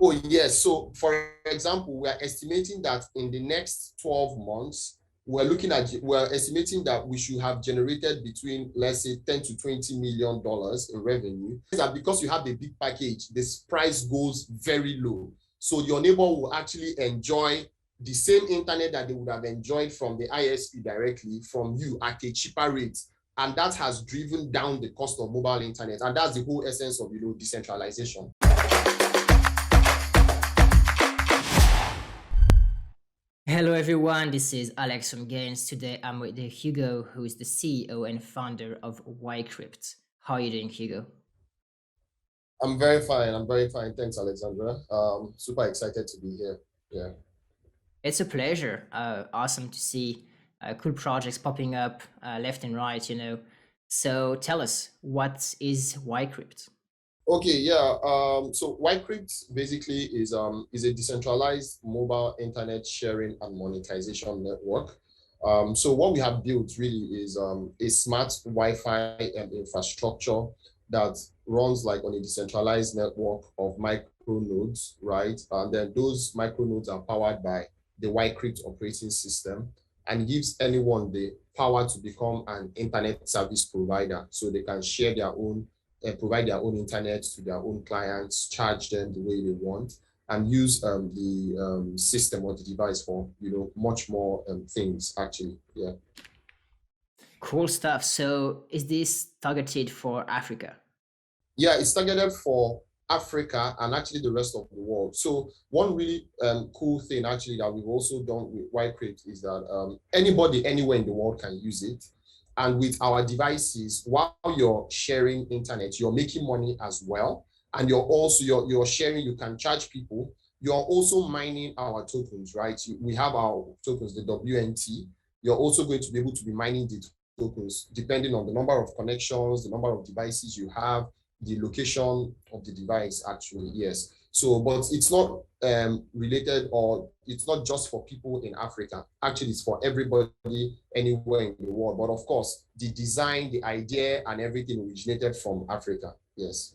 Oh, yes. So, for example, we are estimating that in the next 12 months, we're estimating that we should have generated between, let's say, 10 to $20 million in revenue. That because you have a big package, this price goes very low. So your neighbor will actually enjoy the same internet that they would have enjoyed from the ISP directly from you at a cheaper rate. And that has driven down the cost of mobile internet. And that's the whole essence of, decentralization. Hello everyone, this is Alex from Gains. Today I'm with Hugo, who is the CEO and founder of Wicrypt. How are you doing, Hugo? I'm very fine. I'm very fine. Thanks, Alexandre. Super excited to be here. Yeah. It's a pleasure. Awesome to see cool projects popping up left and right. So tell us, what is Wicrypt? Okay. Yeah. So Wicrypt basically is a decentralized mobile internet sharing and monetization network. So what we have built really is a smart Wi-Fi infrastructure that runs like on a decentralized network of micro nodes, right? And then those micro nodes are powered by the Wicrypt operating system and gives anyone the power to become an internet service provider, so they can share their own provide their own internet to their own clients, charge them the way they want, and use the system or the device for much more things actually. Yeah. Cool stuff. So is this targeted for Africa? Yeah, it's targeted for Africa and actually the rest of the world. So one really cool thing actually that we've also done with Wicrypt is that anybody anywhere in the world can use it. And with our devices, while you're sharing internet, you're making money as well. And you're sharing, you can charge people. You're also mining our tokens, right? We have our tokens, the WNT. You're also going to be able to be mining the tokens depending on the number of connections, the number of devices you have, the location of the device actually, yes. So, but it's not related, or it's not just for people in Africa. Actually, it's for everybody anywhere in the world. But of course, the design, the idea, and everything originated from Africa. Yes.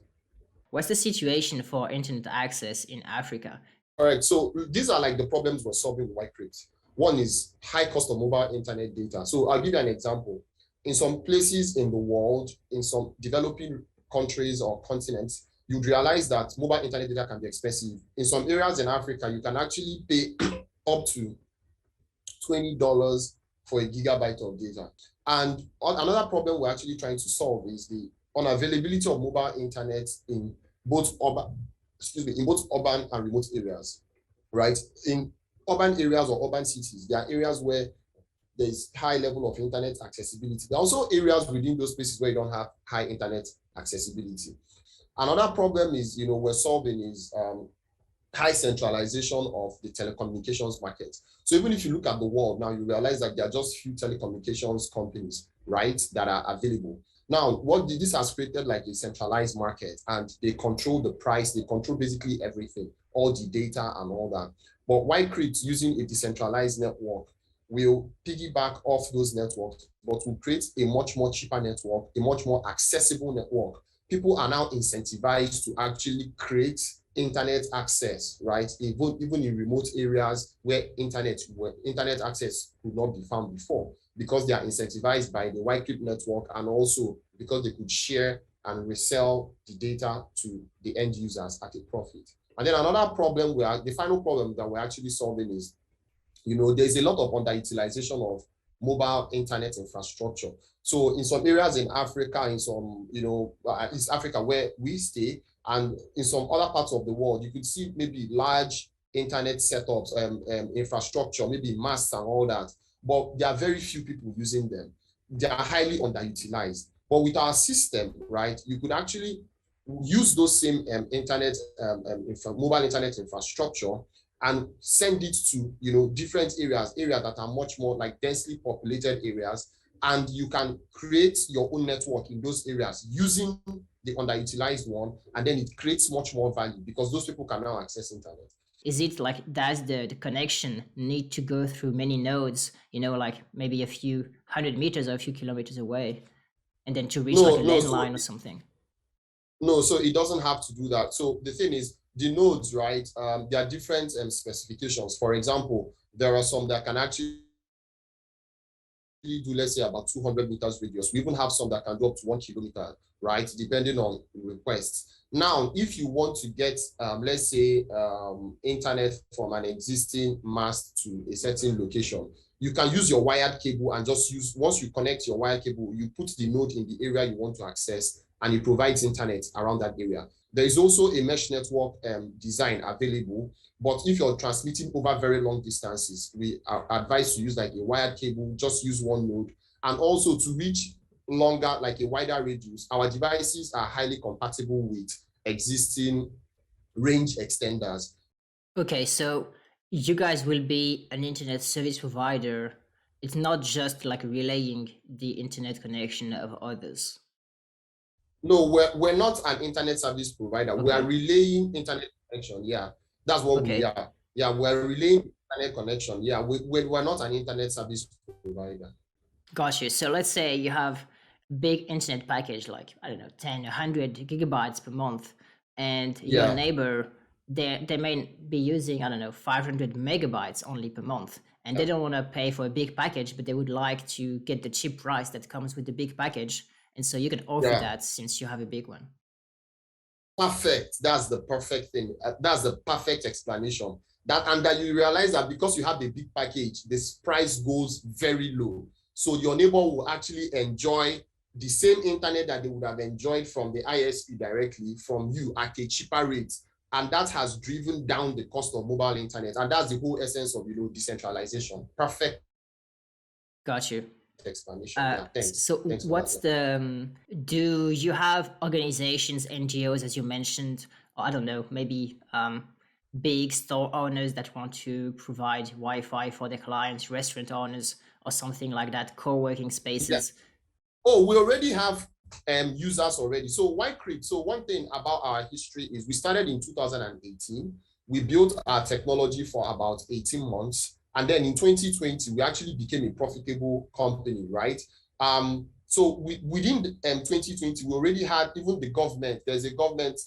What's the situation for internet access in Africa? All right. So these are like the problems we're solving with Wicrypt. One is high cost of mobile internet data. So I'll give you an example. In some places in the world, in some developing countries or continents, you'd realize that mobile internet data can be expensive. In some areas in Africa, you can actually pay up to $20 for a gigabyte of data. And another problem we're actually trying to solve is the unavailability of mobile internet in both urban and remote areas, right? In urban areas or urban cities, there are areas where there's high level of internet accessibility. There are also areas within those places where you don't have high internet accessibility. Another problem is, we're solving is high centralization of the telecommunications market. So even if you look at the world now, you realize that there are just few telecommunications companies, right, that are available. Now, this has created like a centralized market, and they control the price, they control basically everything, all the data and all that. But Wicrypt, using a decentralized network, will piggyback off those networks, but will create a much more cheaper network, a much more accessible network. People are now incentivized to actually create internet access, right? Even in remote areas where internet access could not be found before, because they are incentivized by the Wicrypt network, and also because they could share and resell the data to the end users at a profit. And then another problem, the final problem that we're actually solving is, there's a lot of underutilization of mobile internet infrastructure. So in some areas in Africa, in some, East Africa where we stay, and in some other parts of the world, you could see maybe large internet setups, infrastructure, maybe masts and all that, but there are very few people using them. They are highly underutilized. But with our system, right, you could actually use those same mobile internet infrastructure and send it to different areas that are much more like densely populated areas, and you can create your own network in those areas using the underutilized one, and then it creates much more value because those people can now access internet. Is it like, does the connection need to go through many nodes, like maybe a few 100 meters or a few kilometers away, and then to reach like a landline or something? No, so it doesn't have to do that. So the thing is, the nodes, right, there are different specifications. For example, there are some that can actually do, let's say, about 200 meters radius. We even have some that can go up to 1 kilometer, right, depending on requests. Now, if you want to get, let's say, internet from an existing mast to a certain location, you can use your wired cable and just use, once you connect your wired cable, you put the node in the area you want to access, and it provides internet around that area. There is also a mesh network design available, but if you're transmitting over very long distances, we are advised to use like a wired cable, just use one node. And also to reach longer, like a wider radius, our devices are highly compatible with existing range extenders. Okay, so you guys will be an internet service provider. It's not just like relaying the internet connection of others. No, we're not an internet service provider. We are relaying internet connection. Yeah, that's what we are. Yeah, we're relaying internet connection. Yeah, we're not an internet service provider. Gotcha. So let's say you have big internet package, like, I don't know, 10, 100 gigabytes per month, and your Yeah. neighbor, they may be using, I don't know, 500 megabytes only per month, and they don't want to pay for a big package, but they would like to get the cheap price that comes with the big package. And so you can offer that since you have a big one. Perfect. That's the perfect thing. That's the perfect explanation. And that you realize that because you have a big package, this price goes very low. So your neighbor will actually enjoy the same internet that they would have enjoyed from the ISP directly from you at a cheaper rate. And that has driven down the cost of mobile internet. And that's the whole essence of, decentralization. Perfect. Got you. Explanation. Yeah, thanks. So what's the, do you have organizations, NGOs, as you mentioned, or I don't know, maybe big store owners that want to provide Wi-Fi for their clients, restaurant owners, or something like that, co-working spaces? Yeah. Oh, we already have users already. So Wicrypt, so one thing about our history is we started in 2018. We built our technology for about 18 months. And then in 2020, we actually became a profitable company, right? So within 2020, we already had even the government. There's a government,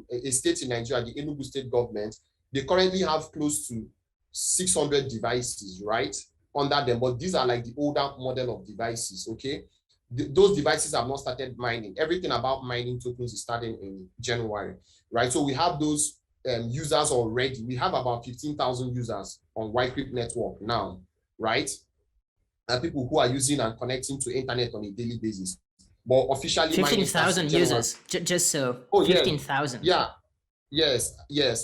a state in Nigeria, the Enugu state government. They currently have close to 600 devices, right, under them. But these are like the older model of devices, okay? Those devices have not started mining. Everything about mining tokens is starting in January, right? So we have those users already. We have about 15,000 users on Wicrypt network now, right? And people who are using and connecting to internet on a daily basis. But officially 15,000 users, just so. Oh, 15,000. Yeah. Yes.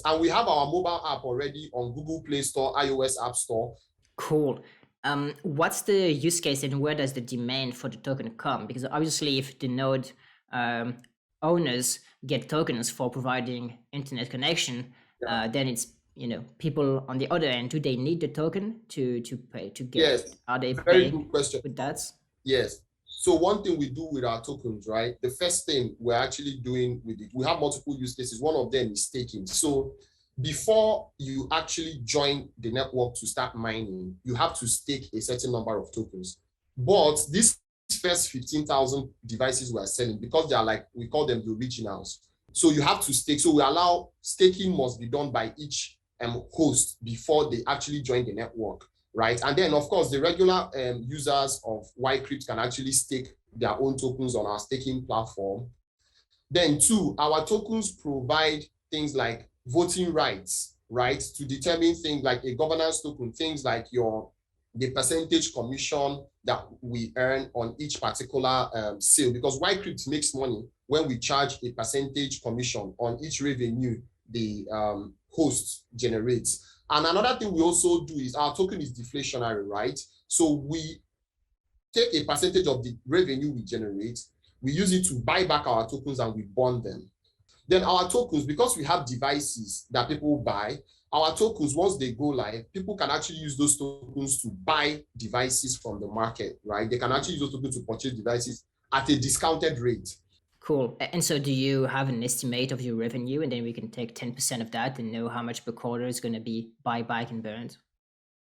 And we have our mobile app already on Google Play Store, iOS App Store. Cool. What's the use case and where does the demand for the token come? Because obviously if the node owners get tokens for providing internet connection, then it's, people on the other end, do they need the token to pay, to get? Yes. Are they very good question with that? Yes. So one thing we do with our tokens, right? The first thing we're actually doing with it, we have multiple use cases. One of them is staking. So before you actually join the network to start mining, you have to stake a certain number of tokens. But this first 15,000 devices we are selling, because they are like, we call them the originals. So you have to stake. So we allow staking must be done by each host before they actually join the network, right? And then, of course, the regular users of Wicrypt can actually stake their own tokens on our staking platform. Then, two, our tokens provide things like voting rights, right? To determine things like a governance token, things like the percentage commission that we earn on each particular sale, because Wicrypt makes money when we charge a percentage commission on each revenue the host generates. And another thing we also do is our token is deflationary, right? So we take a percentage of the revenue we generate, we use it to buy back our tokens and we bond them. Then our tokens, because we have devices that people buy, our tokens, once they go live, people can actually use those tokens to buy devices from the market, right? They can actually use those tokens to purchase devices at a discounted rate. Cool. And so do you have an estimate of your revenue, and then we can take 10% of that and know how much per quarter is going to be buyback and burned?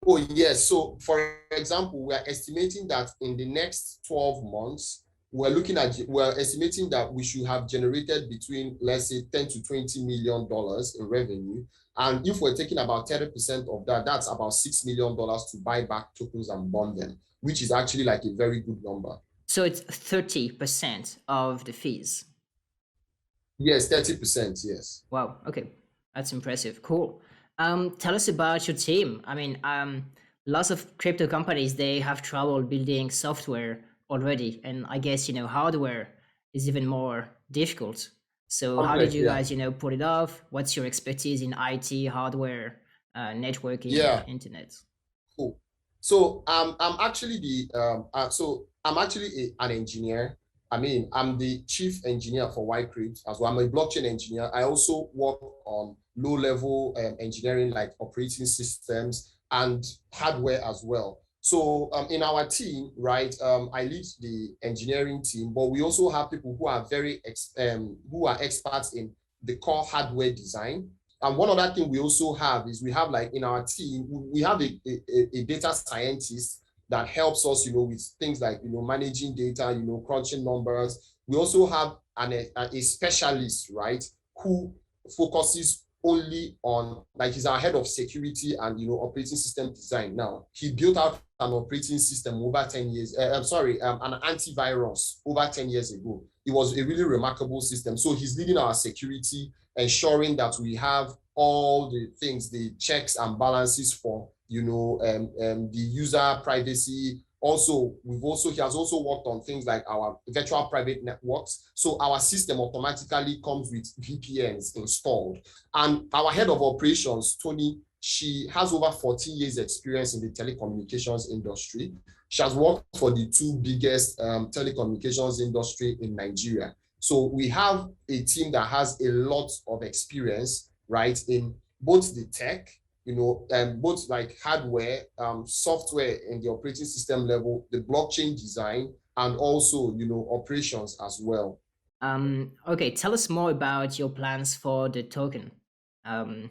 Oh, yes. So for example, we are estimating that in the next 12 months, we're estimating that we should have generated between, let's say, 10 to 20 million dollars in revenue. And if we're taking about 30% of that, that's about $6 million to buy back tokens and bond them, which is actually like a very good number. So it's 30% of the fees. Yes, 30%, yes. Wow. Okay, that's impressive. Cool. Tell us about your team. I mean, lots of crypto companies, they have trouble building software already, and I guess hardware is even more difficult. So how did Complex, you yeah. guys pull it off? What's your expertise in IT, hardware, networking, Yeah, internet? cool. So I'm actually an engineer. I mean, I'm the chief engineer for Wicrypt as well. I'm a blockchain engineer. I also work on low-level engineering like operating systems and hardware as well. So in our team, right, I lead the engineering team, but we also have people who are who are experts in the core hardware design. And one other thing we also have is we have like in our team, we have a data scientist that helps us, with things like, managing data, crunching numbers. We also have a specialist, right, who focuses only on, like, he's our head of security and, operating system design. Now, he built out an operating system over 10 years, an antivirus over 10 years ago. It was a really remarkable system. So he's leading our security, ensuring that we have all the things, the checks and balances for, the user privacy. Also, he has also worked on things like our virtual private networks. So our system automatically comes with VPNs installed. And our head of operations, Tony, she has over 14 years experience in the telecommunications industry. She has worked for the two biggest telecommunications industry in Nigeria. So we have a team that has a lot of experience, right, in both the tech, both like hardware, software in the operating system level, the blockchain design, and also, operations as well. Okay, tell us more about your plans for the token. Um,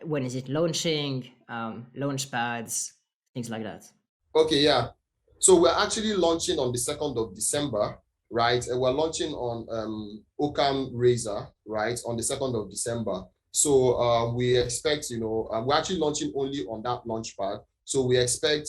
when is it launching? Launch pads, things like that. Okay, yeah. So we're actually launching on the 2nd of December, right? And we're launching on Ocam Razor, right, on the 2nd of December. So we expect, we're actually launching only on that launch pad. So we expect,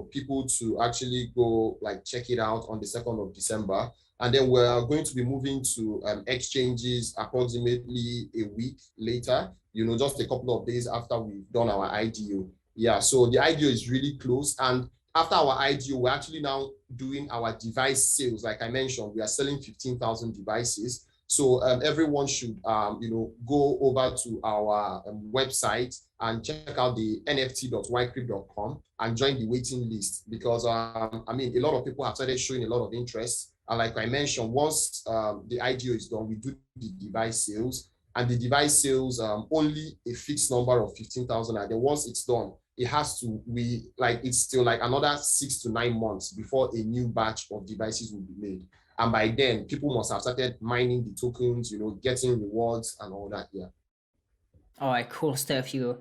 people to actually go like check it out on the 2nd of December. And then we're going to be moving to exchanges approximately a week later, just a couple of days after we've done our IDO. Yeah, so the IDO is really close. And after our IDO, we're actually now doing our device sales. Like I mentioned, we are selling 15,000 devices. So everyone should, go over to our website and check out the nft.wicrypt.com and join the waiting list because, I mean, a lot of people have started showing a lot of interest. And like I mentioned, once the IDO is done, we do the device sales. And the device sales only a fixed number of 15,000. And then once it's done, it has to, it's still like another 6 to 9 months before a new batch of devices will be made. And by then, people must have started mining the tokens, getting rewards and all that. Yeah. All right, cool stuff. You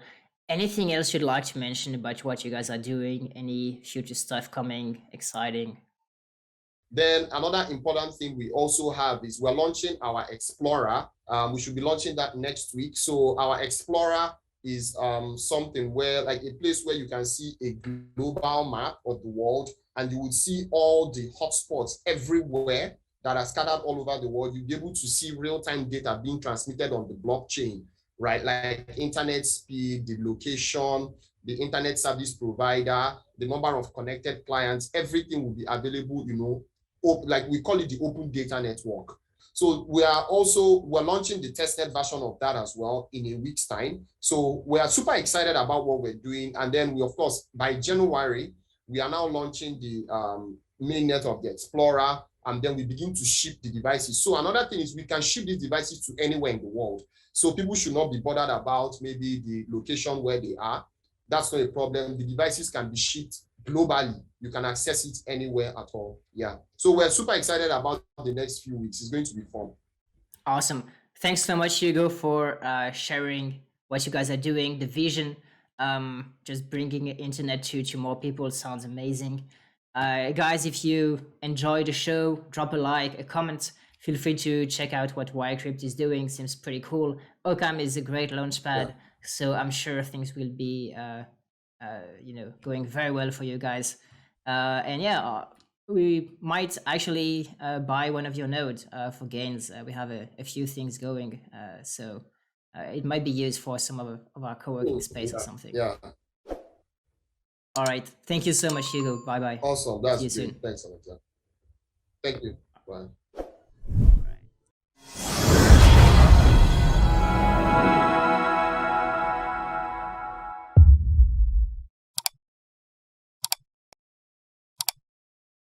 anything else you'd like to mention about what you guys are doing? Any future stuff coming, exciting? Then another important thing we also have is we're launching our Explorer. We should be launching that next week. So our Explorer is something where like a place where you can see a global map of the world and you would see all the hotspots everywhere that are scattered all over the world. You'll be able to see real-time data being transmitted on the blockchain, right? Like internet speed, the location, the internet service provider, the number of connected clients, everything will be available, like we call it the open data network. So we're launching the testnet version of that as well in a week's time. So we are super excited about what we're doing. And then we, of course, by January, we are now launching the mainnet of the Explorer, and then we begin to ship the devices. So another thing is we can ship these devices to anywhere in the world. So people should not be bothered about maybe the location where they are. That's not a problem. The devices can be shipped globally. You can access it anywhere at all. Yeah. So we're super excited about the next few weeks. It's going to be fun. Awesome. Thanks so much, Hugo, for sharing what you guys are doing, the vision, just bringing internet to more people. Sounds amazing. Guys, if you enjoy the show, drop a like, a comment. Feel free to check out what Wicrypt is doing. Seems pretty cool. Occam is a great launchpad, Yeah. so I'm sure things will be, going very well for you guys. And yeah, we might actually buy one of your nodes for gains. We have a few things going, so it might be used for some of our co-working Cool. space or Yeah. something. Yeah. All right. Thank you so much, Hugo. Bye bye. Awesome. See That's you great. soon. Thanks, Alexandre. Thank you. Bye.